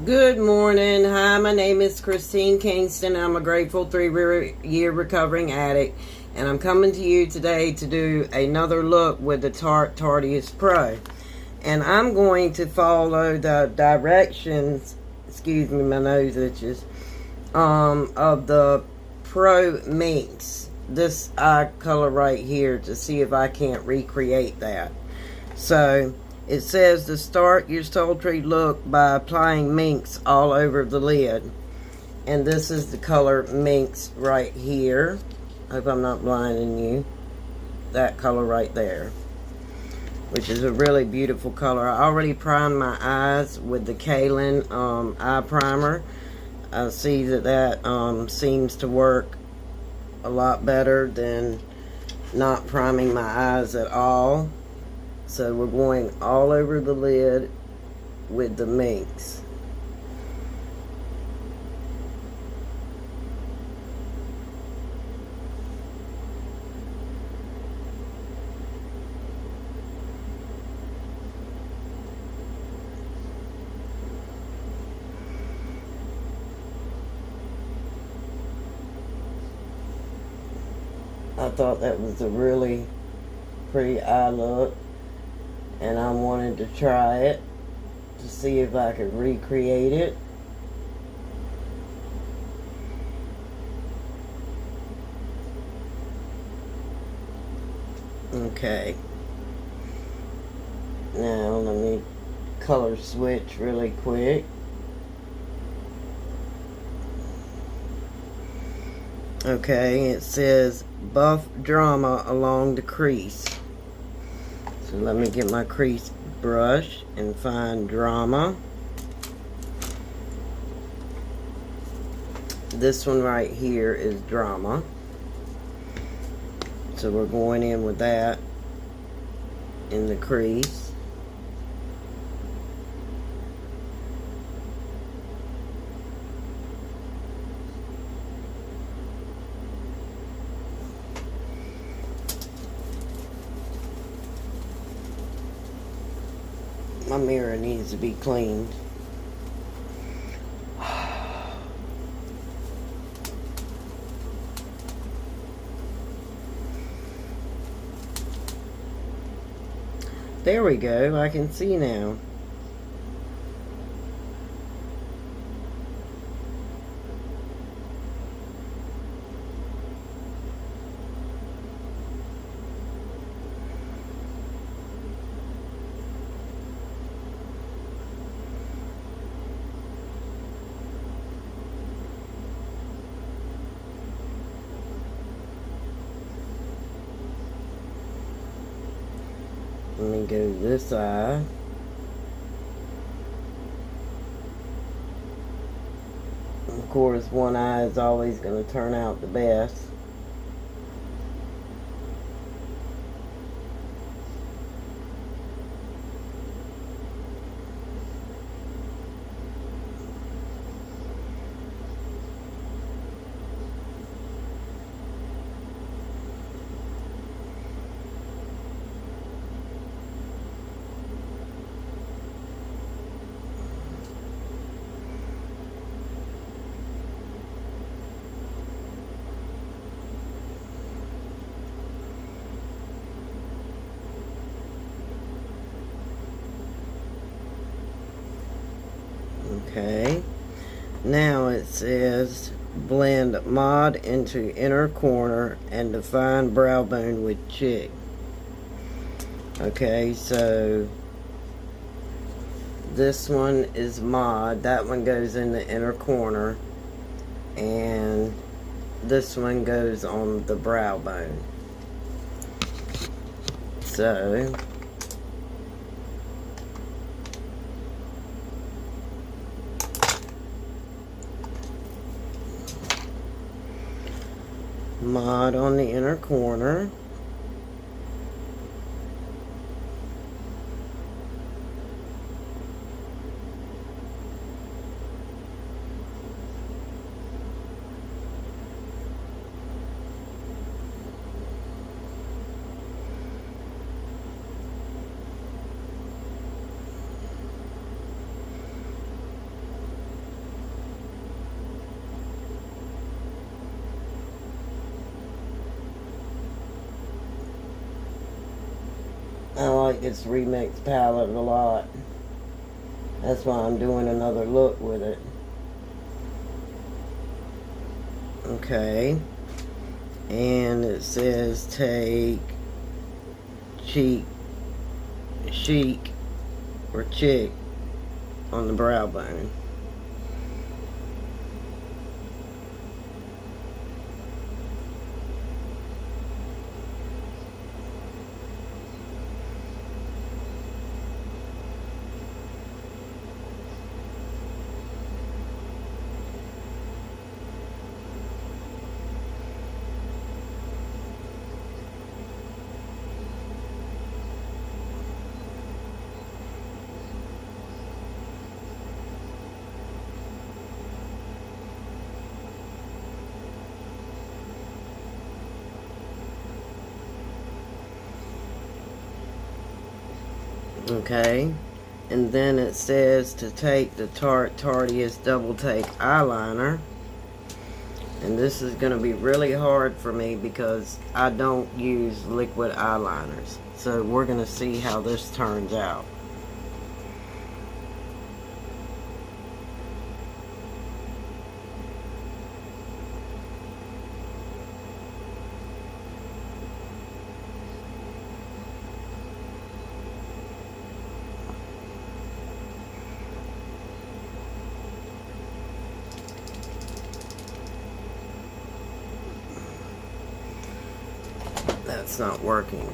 Good morning. Hi, my name is Christine Kingston. I'm a grateful 3-year recovering addict, and I'm coming to you today to do another look with the Tarte Tarteist Pro. And I'm going to follow the directions, excuse me, my nose itches, of the prominx, this eye color right here, to see if I can't recreate that. So it says to start your sultry look by applying minx all over the lid. And this is the color minx right here. Hope I'm not blinding you. That color right there, which is a really beautiful color. I already primed my eyes with the Kaolin eye primer. I see that seems to work a lot better than not priming my eyes at all. So we're going all over the lid with the minx. I thought that was a really pretty eye look, and I wanted to try it to see if I could recreate it. Okay. Now let me color switch really quick. Okay, it says buff drama along the crease. So let me get my crease brush and find drama. This one right here is drama. So we're going in with that in the crease. My mirror needs to be cleaned. There we go. I can see now. Let me go to this eye. Of course, one eye is always going to turn out the best. Okay, now it says blend mod into inner corner and define brow bone with chick. Okay, so this one is mod, that one goes in the inner corner, and this one goes on the brow bone. So mod on the inner corner. like this remix palette a lot. That's why I'm doing another look with it. Okay. And it says take cheek, chic, or chick on the brow bone. Okay, and then it says to take the Tarte Tarteist Double Take Eyeliner. And this is going to be really hard for me because I don't use liquid eyeliners. So we're going to see how this turns out. That's not working.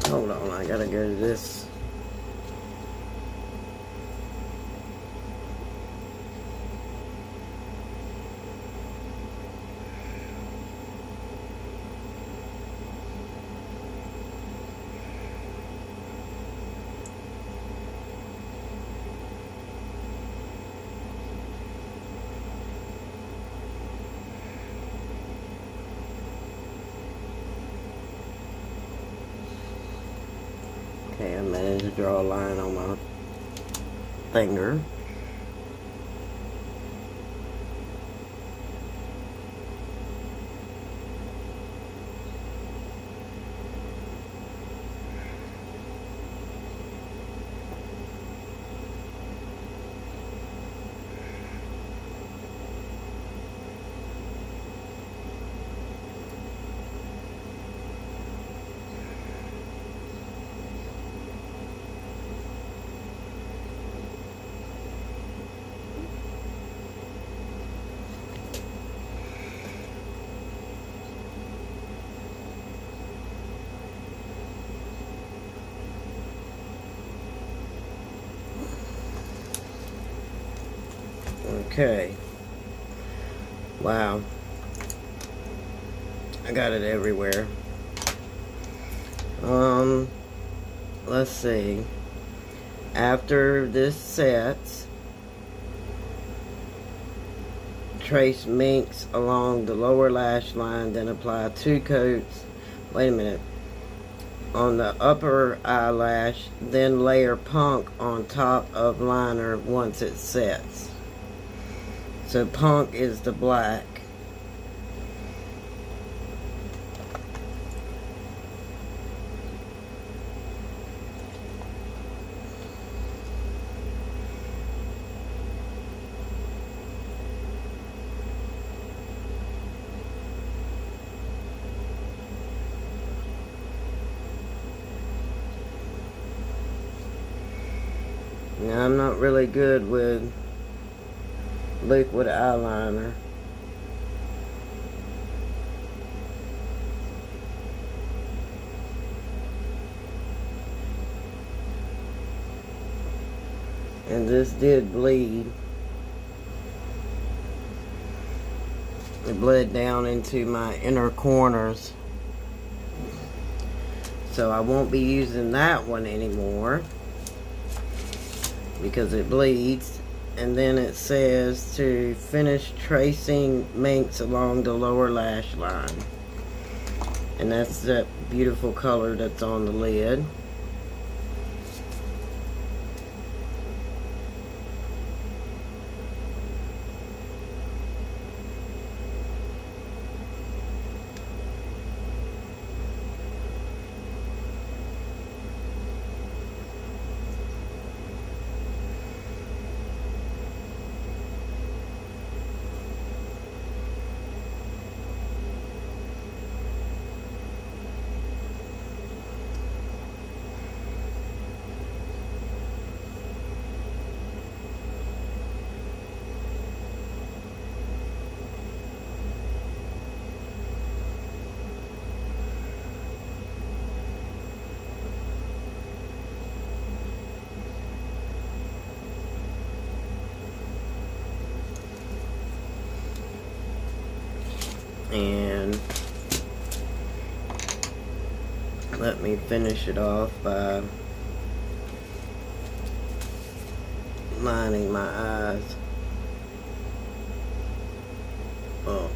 Hold on, I gotta go to this. Okay, I managed to draw a line on my finger. Okay. Wow. I got it everywhere. Let's see. After this sets, trace minks along the lower lash line, then apply 2 coats. Wait a minute. On the upper eyelash, then layer punk on top of liner once it sets. So punk is the black. Now, I'm not really good with liquid eyeliner. And this did bleed. It bled down into my inner corners. So I won't be using that one anymore because it bleeds. And then it says to finish tracing minks along the lower lash line. And that's that beautiful color that's on the lid. And let me finish it off by lining my eyes. Oh.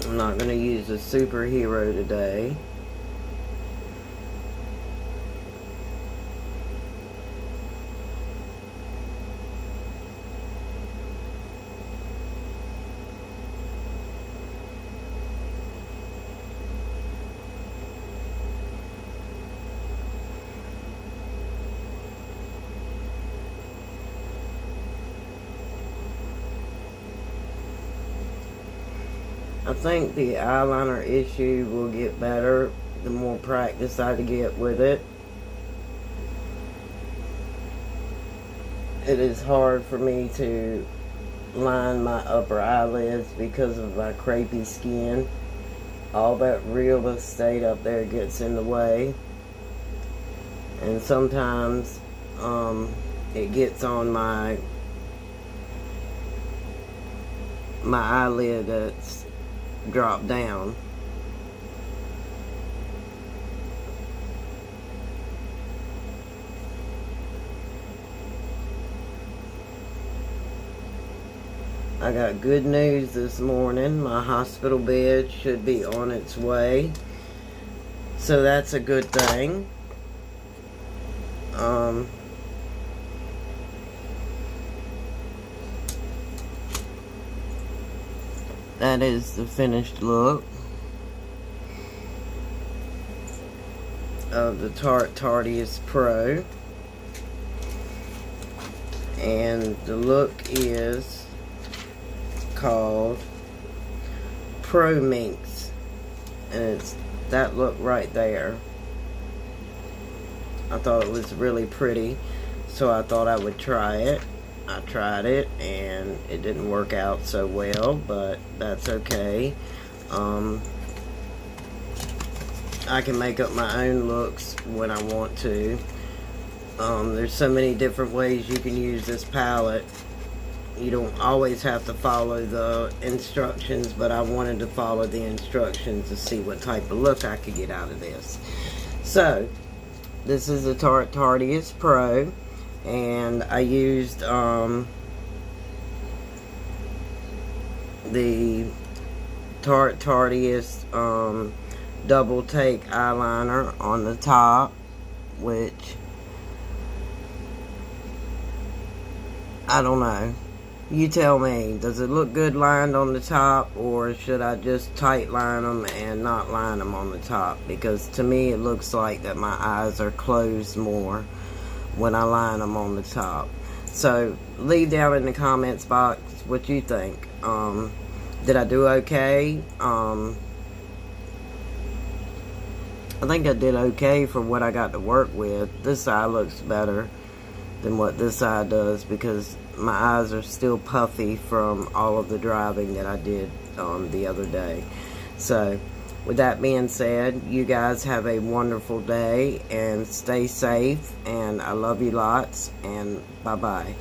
I'm not going to use a superhero today. I think the eyeliner issue will get better the more practice I get with it. It is hard for me to line my upper eyelids because of my crepey skin. All that real estate up there gets in the way. And sometimes it gets on my eyelid that's drop down. I got good news this morning. My hospital bed should be on its way, so that's a good thing. That is the finished look of the Tarte Tarteist Pro. And the look is called prominx. And it's that look right there. I thought it was really pretty, so I thought I would try it. I tried it and it didn't work out so well, but that's okay. I can make up my own looks when I want to. There's so many different ways you can use this palette. You don't always have to follow the instructions, but I wanted to follow the instructions to see what type of look I could get out of this. So, this is the Tarte Tarteist Pro. And I used the Tarte Tarteist double take eyeliner on the top, which I don't know. You tell me, does it look good lined on the top, or should I just tight line them and not line them on the top? Because to me it looks like that my eyes are closed more when I line them on the top. So leave down in the comments box what you think. Did I do okay? I think I did okay for what I got to work with. This eye looks better than what this eye does because my eyes are still puffy from all of the driving that I did the other day. So with that being said, you guys have a wonderful day and stay safe, and I love you lots, and bye-bye.